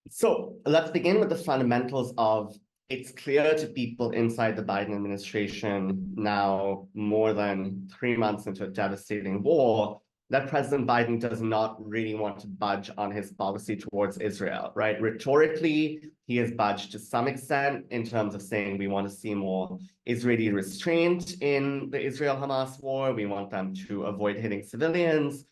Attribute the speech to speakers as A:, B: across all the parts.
A: So let's begin with the fundamentals of it's clear to people inside the Biden administration now, more than 3 months into a devastating war, that President Biden does not really want to budge on his policy towards Israel, right? Rhetorically, he has budged to some extent in terms of saying we want to see more Israeli restraint in the Israel-Hamas war. We want them to avoid hitting civilians.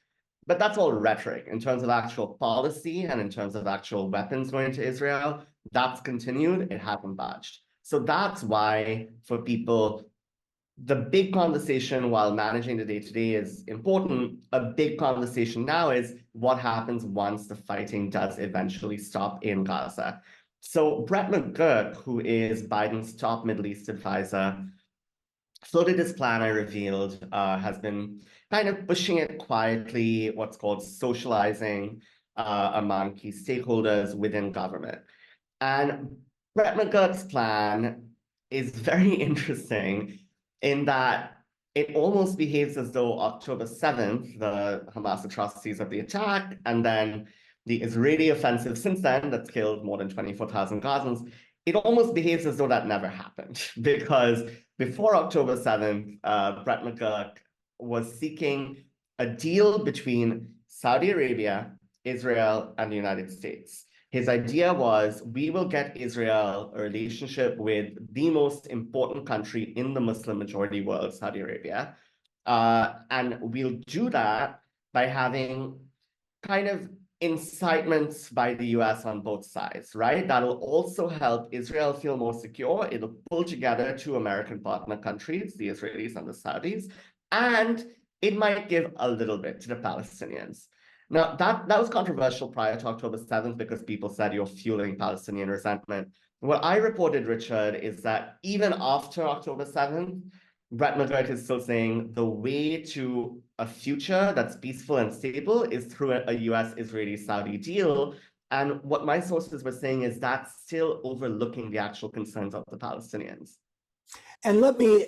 A: But that's all rhetoric. In terms of actual policy and in terms of actual weapons going to Israel, that's continued. It hasn't budged. So that's why, for people, the big conversation while managing the day-to-day is important. A big conversation now is what happens once the fighting does eventually stop in Gaza. So Brett McGurk, who is Biden's top Middle East advisor, floated this plan I revealed, has been kind of pushing it quietly, what's called socializing among key stakeholders within government. And Brett McGurk's plan is very interesting in that it almost behaves as though October 7th, the Hamas atrocities of the attack, and then the Israeli offensive since then that's killed more than 24,000 Gazans, it almost behaves as though that never happened. Because before October 7th, Brett McGurk was seeking a deal between Saudi Arabia, Israel, and the United States. His idea was, we will get Israel a relationship with the most important country in the Muslim majority world, Saudi Arabia. And we'll do that by having kind of incitements by the US on both sides, right? That'll also help Israel feel more secure. It'll pull together two American partner countries, the Israelis and the Saudis, and it might give a little bit to the Palestinians. Now, that was controversial prior to October 7th because people said you're fueling Palestinian resentment. What I reported, Richard, is that even after October 7th, Brett McGurk is still saying the way to a future that's peaceful and stable is through a US-Israeli-Saudi deal. And what my sources were saying is that's still overlooking the actual concerns of the Palestinians.
B: And let me,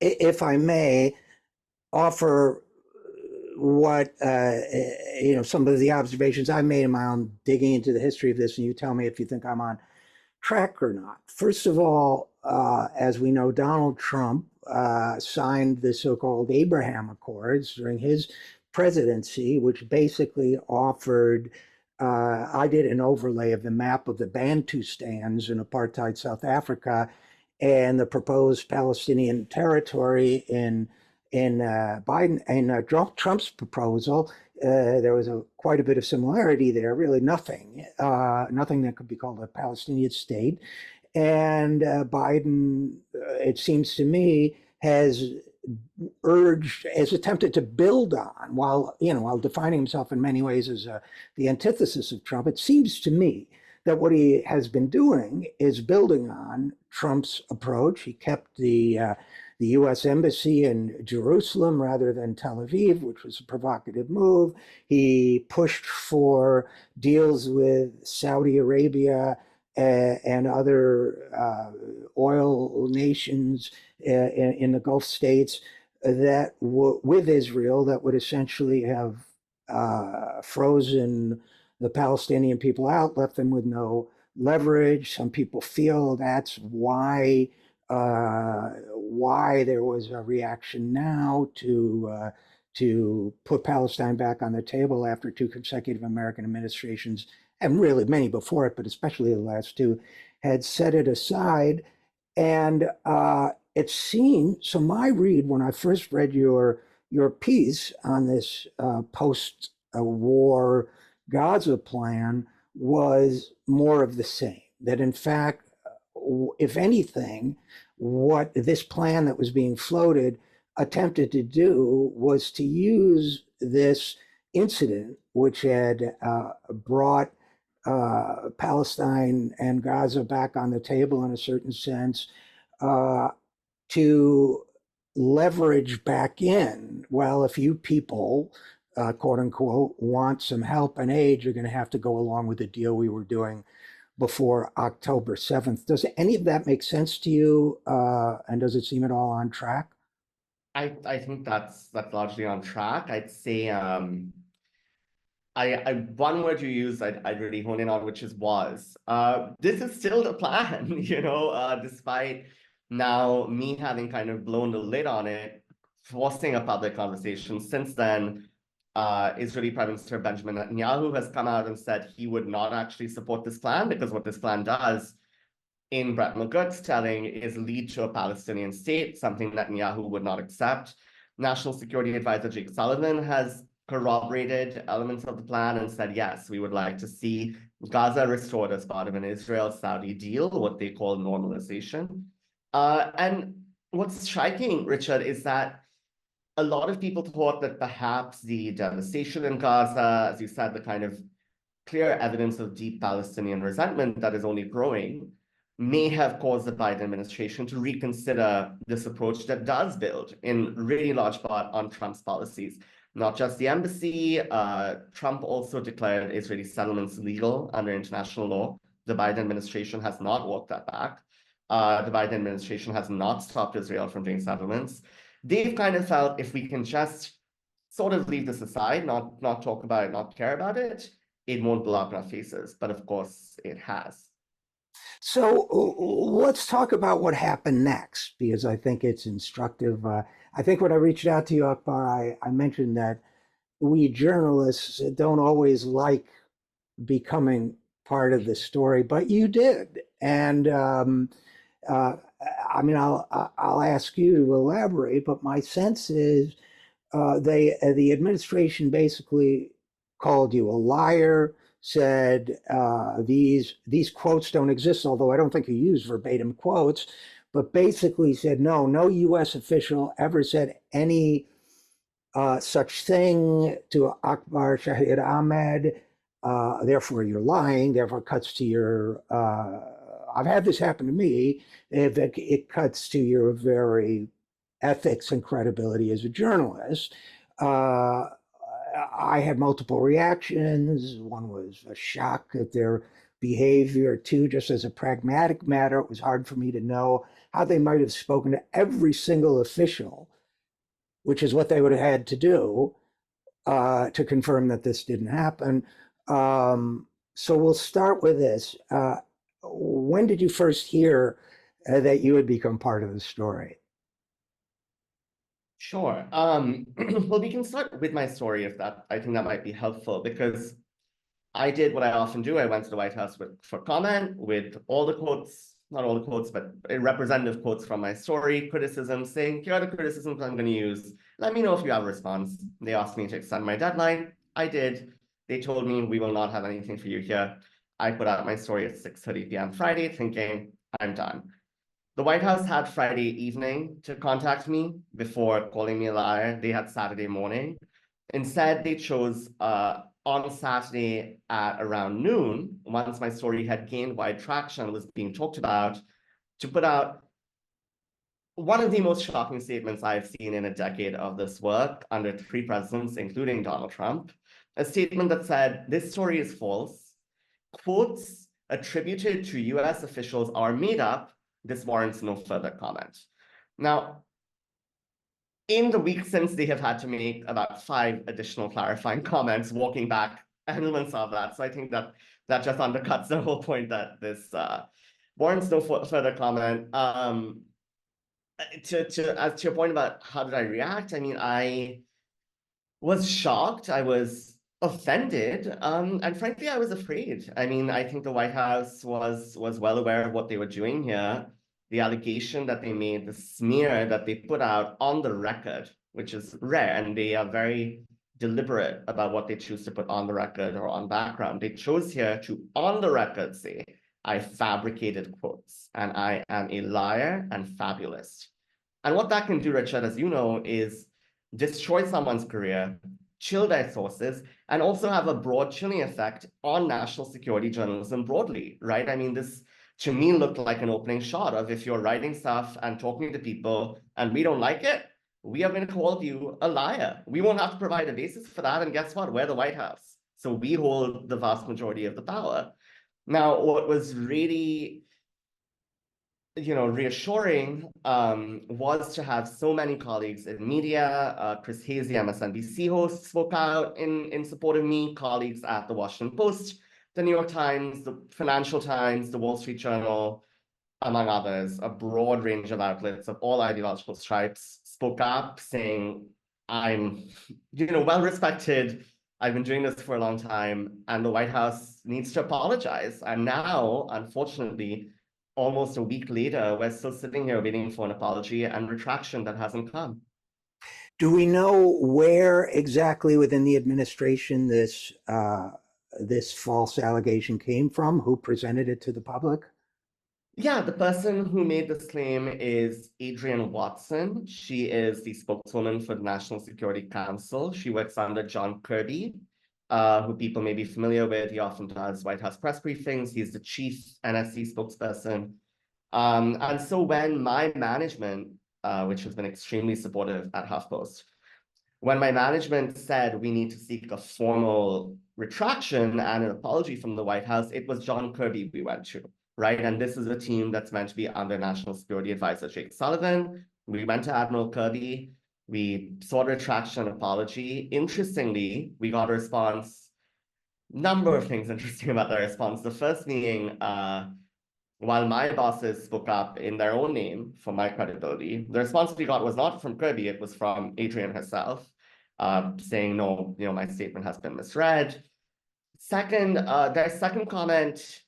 B: if I may, offer what some of the observations I made in my own digging into the history of this, and you tell me if you think I'm on track or not. First of all, as we know, Donald Trump signed the so-called Abraham Accords during his presidency, which basically offered, I did an overlay of the map of the Bantustans in apartheid South Africa and the proposed Palestinian territory in Biden and Trump's proposal. There was quite a bit of similarity there, really nothing that could be called a Palestinian state. And Biden, it seems to me, has attempted to build on, while defining himself in many ways as the antithesis of Trump. It seems to me that what he has been doing is building on Trump's approach. He kept the U.S. embassy in Jerusalem rather than Tel Aviv, which was a provocative move. He pushed for deals with Saudi Arabia and other oil nations in the Gulf states that with Israel that would essentially have frozen the Palestinian people out, left them with no leverage. Some people feel that's why there was a reaction now to put Palestine back on the table after two consecutive American administrations, and really many before it, but especially the last two, had set it aside. And it seemed, so my read when I first read your piece on this post-war Gaza plan was more of the same, that in fact, if anything, what this plan that was being floated attempted to do was to use this incident, which had brought Palestine and Gaza back on the table in a certain sense, to leverage back in, well, if you people, quote unquote, want some help and aid, you're going to have to go along with the deal we were doing before October 7th. Does any of that make sense to you? And does it seem at all on track?
A: I think that's largely on track. I'd say one word you used, I'd really hone in on, which is was. This is still the plan, despite now me having kind of blown the lid on it, forcing a public conversation. Since then, Israeli Prime Minister Benjamin Netanyahu has come out and said he would not actually support this plan, because what this plan does, in Brett McGurk's telling, is lead to a Palestinian state, something that Netanyahu would not accept. National Security Advisor Jake Sullivan has corroborated elements of the plan and said, yes, we would like to see Gaza restored as part of an Israel-Saudi deal, what they call normalization. And what's striking, Richard, is that a lot of people thought that perhaps the devastation in Gaza, as you said, the kind of clear evidence of deep Palestinian resentment that is only growing, may have caused the Biden administration to reconsider this approach that does build in really large part on Trump's policies. Not just the embassy, Trump also declared Israeli settlements legal under international law. The Biden administration has not walked that back. The Biden administration has not stopped Israel from doing settlements. They've kind of felt, if we can just sort of leave this aside, not talk about it, not care about it, it won't blow up in our faces. But of course, it has.
B: So let's talk about what happened next, because I think it's instructive. I think when I reached out to you, Akbar, I mentioned that we journalists don't always like becoming part of the story, but you did. And I mean, I'll ask you to elaborate, but my sense is the administration basically called you a liar, said these quotes don't exist, although I don't think you used verbatim quotes, but basically said no U.S. official ever said any such thing to Akbar Shahid Ahmed. Therefore, you're lying. Therefore, cuts to your. I've had this happen to me. It cuts to your very ethics and credibility as a journalist. I had multiple reactions. One was a shock at their behavior. Two, just as a pragmatic matter, it was hard for me to know how they might have spoken to every single official, which is what they would have had to do to confirm that this didn't happen. So we'll start with this. When did you first hear that you had become part of the story?
A: Sure. Well, we can start with my story if that, I think that might be helpful, because I did what I often do. I went to the White House for comment with all the quotes, not all the quotes, but representative quotes from my story, criticisms, saying, here are the criticisms I'm going to use. Let me know if you have a response. They asked me to extend my deadline. I did. They told me we will not have anything for you here. I put out my story at 6:30 p.m. Friday, thinking I'm done. The White House had Friday evening to contact me before calling me a liar. They had Saturday morning. Instead, they chose on Saturday at around noon, once my story had gained wide traction, was being talked about, to put out one of the most shocking statements I've seen in a decade of this work under 3 presidents, including Donald Trump. A statement that said, this story is false. Quotes attributed to US officials are made up. This warrants no further comment. Now, in the week since, they have had to make about 5 additional clarifying comments, walking back elements of that. So I think that just undercuts the whole point that this warrants no further comment. As to your point about how did I react, I mean, I was shocked. I was offended, and frankly, I was afraid. I mean, I think the White House was well aware of what they were doing here. The allegation that they made, the smear that they put out on the record, which is rare, and they are very deliberate about what they choose to put on the record or on background. They chose here to, on the record, say, I fabricated quotes, and I am a liar and fabulist. And what that can do, Richard, as you know, is destroy someone's career, chill their sources, and also have a broad chilling effect on national security journalism broadly, right? I mean, this to me looked like an opening shot of, if you're writing stuff and talking to people and we don't like it, we are going to call you a liar. We won't have to provide a basis for that. And guess what? We're the White House. So we hold the vast majority of the power. Now, what was really reassuring was to have so many colleagues in media. Chris Hasey, MSNBC host, spoke out in support of me, colleagues at the Washington Post, the New York Times, the Financial Times, the Wall Street Journal, among others, a broad range of outlets of all ideological stripes spoke up saying, I'm, well respected. I've been doing this for a long time, and the White House needs to apologize. And now, unfortunately, almost a week later, we're still sitting here waiting for an apology and retraction that hasn't come.
B: Do we know where exactly within the administration this false allegation came from? Who presented it to the public?
A: Yeah, the person who made this claim is Adrienne Watson. She is the spokeswoman for the National Security Council. She works under John Kirby, who people may be familiar with. He often does White House press briefings. He's the chief NSC spokesperson. And so when my management, which has been extremely supportive at HuffPost, when my management said we need to seek a formal retraction and an apology from the White House, it was John Kirby we went to. Right? And this is a team that's meant to be under National Security Advisor Jake Sullivan. We went to Admiral Kirby. We sought retraction and apology. Interestingly, we got a response. Number of things interesting about the response. The first being, while my bosses spoke up in their own name for my credibility, the response we got was not from Kirby, it was from Adrienne herself, saying, no, my statement has been misread. Second, their second comment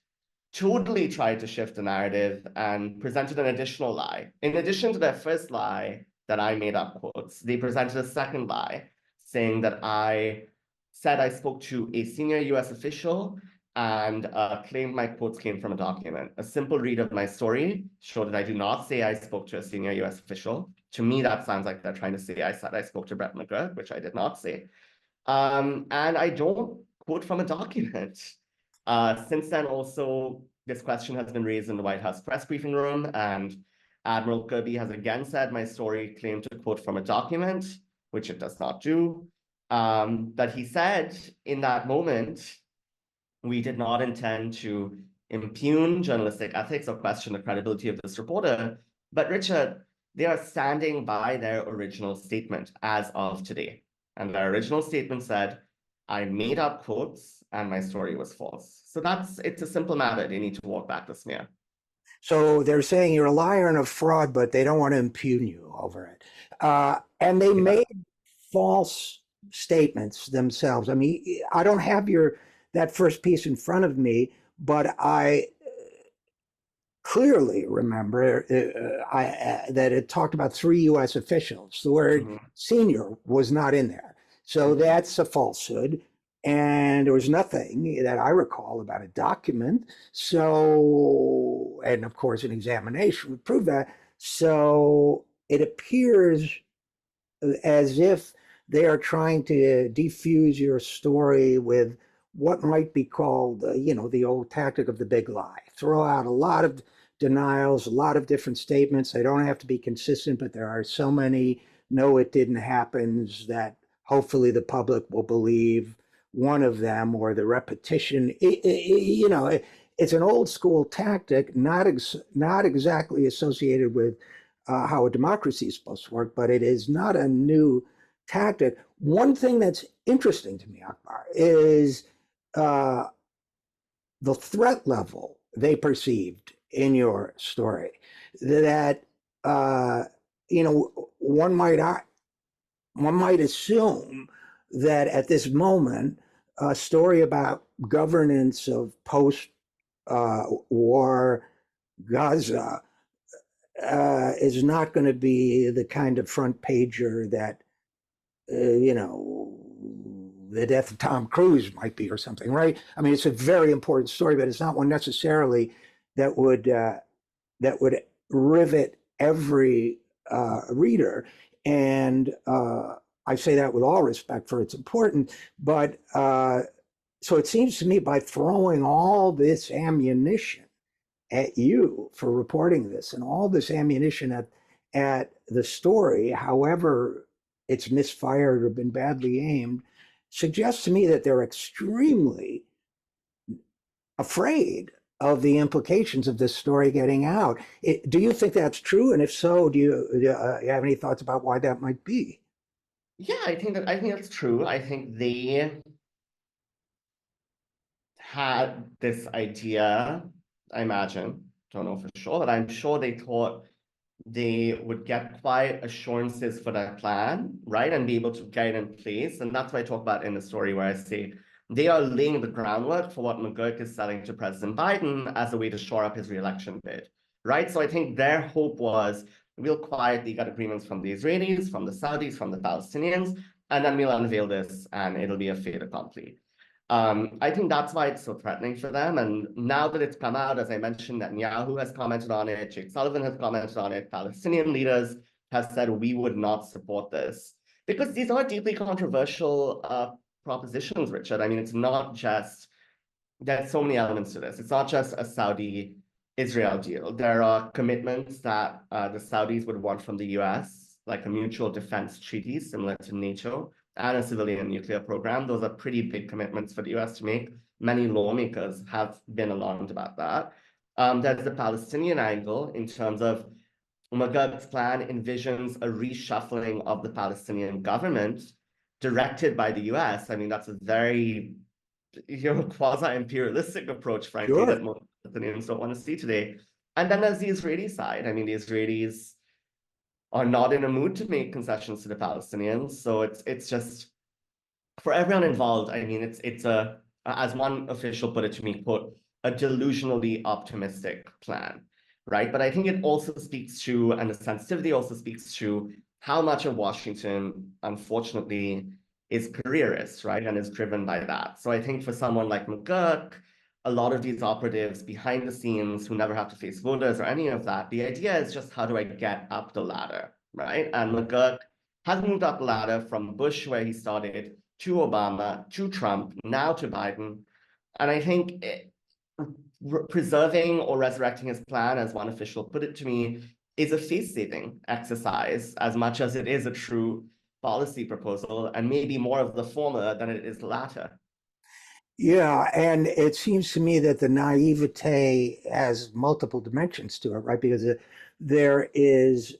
A: totally tried to shift the narrative and presented an additional lie. In addition to their first lie that I made up quotes, they presented a second lie saying that I said I spoke to a senior US official and claimed my quotes came from a document. A simple read of my story showed that I do not say I spoke to a senior US official. To me, that sounds like they're trying to say I said I spoke to Brett McGurk, which I did not say. And I don't quote from a document. Since then, also, this question has been raised in the White House press briefing room, and Admiral Kirby has again said my story claimed to quote from a document, which it does not do. That he said in that moment, we did not intend to impugn journalistic ethics or question the credibility of this reporter. But Richard, they are standing by their original statement as of today. And their original statement said, I made up quotes and my story was false. So it's a simple matter. They need to walk back the smear.
B: So they're saying you're a liar and a fraud, but they don't want to impugn you over it. And they made false statements themselves. I mean, I don't have that first piece in front of me, but I clearly remember that it talked about 3 U.S. officials. The word senior was not in there. So that's a falsehood. And there was nothing that I recall about a document. So, and of course, an examination would prove that. So it appears as if they are trying to defuse your story with what might be called, the old tactic of the big lie. Throw out a lot of denials, a lot of different statements. They don't have to be consistent, but there are so many no, it didn't happen that hopefully the public will believe one of them, or the repetition. It's an old school tactic, not exactly associated with how a democracy is supposed to work, but it is not a new tactic. One thing that's interesting to me, Akbar, is the threat level they perceived in your story. That one might assume that at this moment, a story about governance of post-war Gaza is not going to be the kind of front pager that, the death of Tom Cruise might be or something, right? I mean, it's a very important story, but it's not one necessarily that would rivet every reader. And I say that with all respect for it's important, but so it seems to me by throwing all this ammunition at you for reporting this and all this ammunition at the story, however it's misfired or been badly aimed, suggests to me that they're extremely afraid of the implications of this story getting out. Do you think that's true? And if so, do you have any thoughts about why that might be?
A: Yeah, I think that's true. I think they had this idea, I imagine, don't know for sure, but I'm sure they thought they would get quiet assurances for that plan, right? And be able to get it in place. And that's what I talk about in the story where I say they are laying the groundwork for what McGurk is selling to President Biden as a way to shore up his reelection bid, right? So I think their hope was we'll quietly get agreements from the Israelis, from the Saudis, from the Palestinians, and then we'll unveil this and it'll be a fait accompli. I think that's why it's so threatening for them. And now that it's come out, as I mentioned, Netanyahu has commented on it, Jake Sullivan has commented on it, Palestinian leaders have said we would not support this. Because these are deeply controversial propositions, Richard. I mean, it's not just, there's so many elements to this. It's not just a Saudi-Israel deal. There are commitments that the Saudis would want from the US, like a mutual defense treaty similar to NATO, and a civilian nuclear program. Those are pretty big commitments for the US to make. Many lawmakers have been alarmed about that. There's the Palestinian angle in terms of McGurk's plan envisions a reshuffling of the Palestinian government directed by the US. I mean, that's a very quasi-imperialistic approach, frankly, that
B: Sure.
A: most Palestinians don't want to see today. And then there's the Israeli side. I mean, the Israelis are not in a mood to make concessions to the Palestinians. So it's just for everyone involved. I mean, it's a, as one official put it to me, quote, a delusionally optimistic plan, right? But I think it also speaks to, and the sensitivity also speaks to how much of Washington, unfortunately, is careerist, right? And is driven by that. So I think for someone like McGurk, a lot of these operatives behind the scenes who never have to face voters or any of that, the idea is just how do I get up the ladder, right? And McGurk has moved up the ladder from Bush, where he started, to Obama, to Trump, now to Biden. And I think preserving or resurrecting his plan, as one official put it to me, is a face-saving exercise as much as it is a true policy proposal, and maybe more of the former than it is the latter.
B: Yeah, and it seems to me that the naivete has multiple dimensions to it, right? Because there is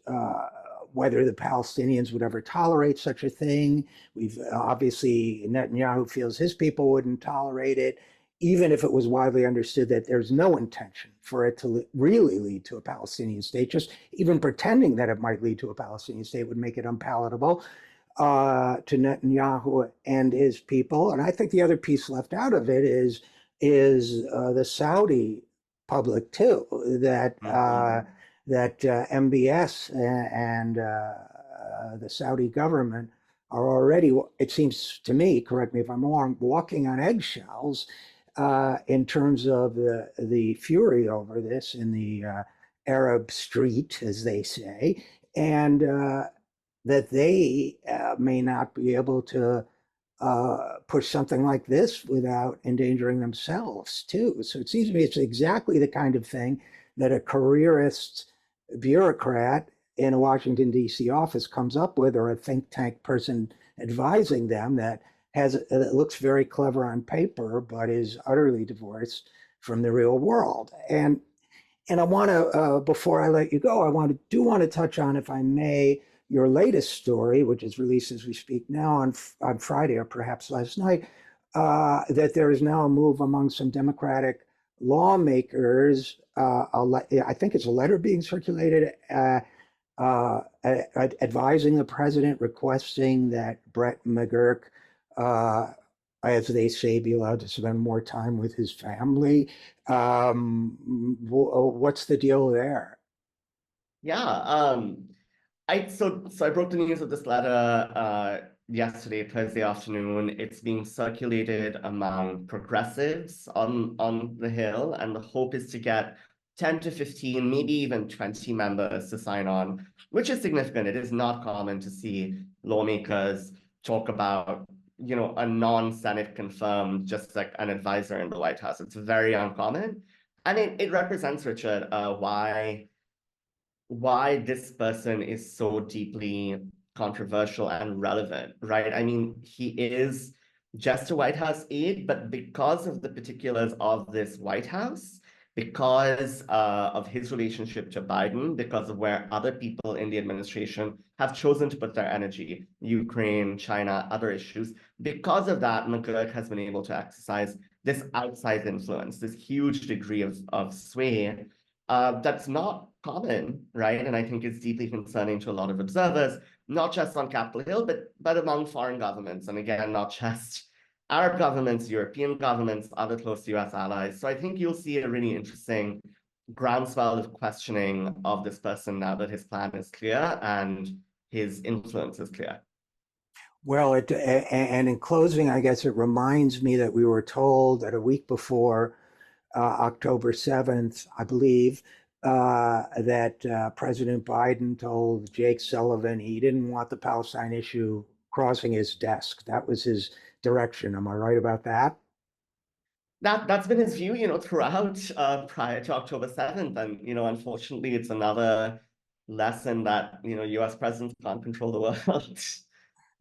B: whether the Palestinians would ever tolerate such a thing. We've obviously Netanyahu feels his people wouldn't tolerate it, even if it was widely understood that there's no intention for it to really lead to a Palestinian state. Just even pretending that it might lead to a Palestinian state would make it unpalatable to Netanyahu and his people. And I think the other piece left out of it is the Saudi public too, that MBS and the Saudi government are already, it seems to me, correct me if I'm wrong, walking on eggshells in terms of the fury over this in the Arab street, as they say, and that they may not be able to push something like this without endangering themselves too. So it seems to me it's exactly the kind of thing that a careerist bureaucrat in a Washington, D.C. office comes up with, or a think tank person advising them that that looks very clever on paper, but is utterly divorced from the real world. And I want to, before I let you go, I do want to touch on, if I may, your latest story, which is released as we speak now on Friday or perhaps last night, that there is now a move among some Democratic lawmakers. I think it's a letter being circulated advising the president, requesting that Brett McGurk, as they say, be allowed to spend more time with his family. What's the deal there?
A: Yeah, so I broke the news of this letter yesterday, Thursday afternoon. It's being circulated among progressives on the Hill, and the hope is to get 10 to 15, maybe even 20 members to sign on, which is significant. It is not common to see lawmakers talk about, a non-Senate confirmed, just like an advisor in the White House. It's very uncommon. And it represents, Richard, why this person is so deeply controversial and relevant, right? I mean, he is just a White House aide, but because of the particulars of this White House, because of his relationship to Biden, because of where other people in the administration have chosen to put their energy, Ukraine, China, other issues. Because of that, McGurk has been able to exercise this outsized influence, this huge degree of sway that's not common, right? And I think it's deeply concerning to a lot of observers, not just on Capitol Hill, but among foreign governments. And again, not just Arab governments, European governments, other close US allies. So I think you'll see a really interesting groundswell of questioning of this person now that his plan is clear and his influence is clear.
B: Well, and in closing, I guess it reminds me that we were told that a week before October 7th, I believe, that President Biden told Jake Sullivan he didn't want the Palestine issue crossing his desk. That was his direction. Am I right about that?
A: That's been his view, throughout prior to October 7th. And, unfortunately, it's another lesson that, US presidents can't control the world.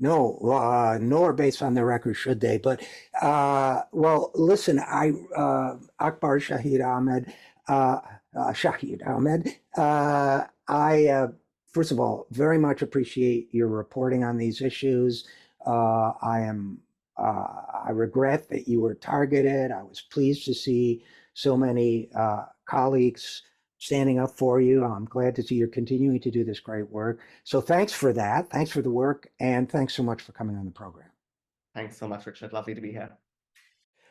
B: No, nor based on the record should they. But well, listen, Akbar Shahid Ahmed, Shahid Ahmed, I first of all very much appreciate your reporting on these issues. I regret that you were targeted. I was pleased to see so many colleagues standing up for you. I'm glad to see you're continuing to do this great work. So thanks for that. Thanks for the work. And thanks so much for coming on the program.
A: Thanks so much, Richard. Lovely to be here.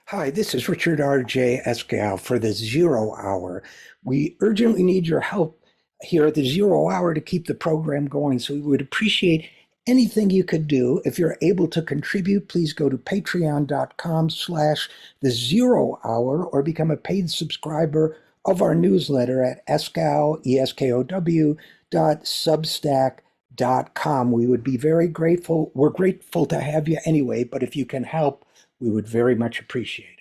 B: Hi, this is Richard RJ Eskow for the Zero Hour. We urgently need your help here at the Zero Hour to keep the program going. So we would appreciate anything you could do. If you're able to contribute, please go to patreon.com/the Zero Hour or become a paid subscriber of our newsletter at Eskow, eskow.substack.com. We would be very grateful. We're grateful to have you anyway, but if you can help, we would very much appreciate it.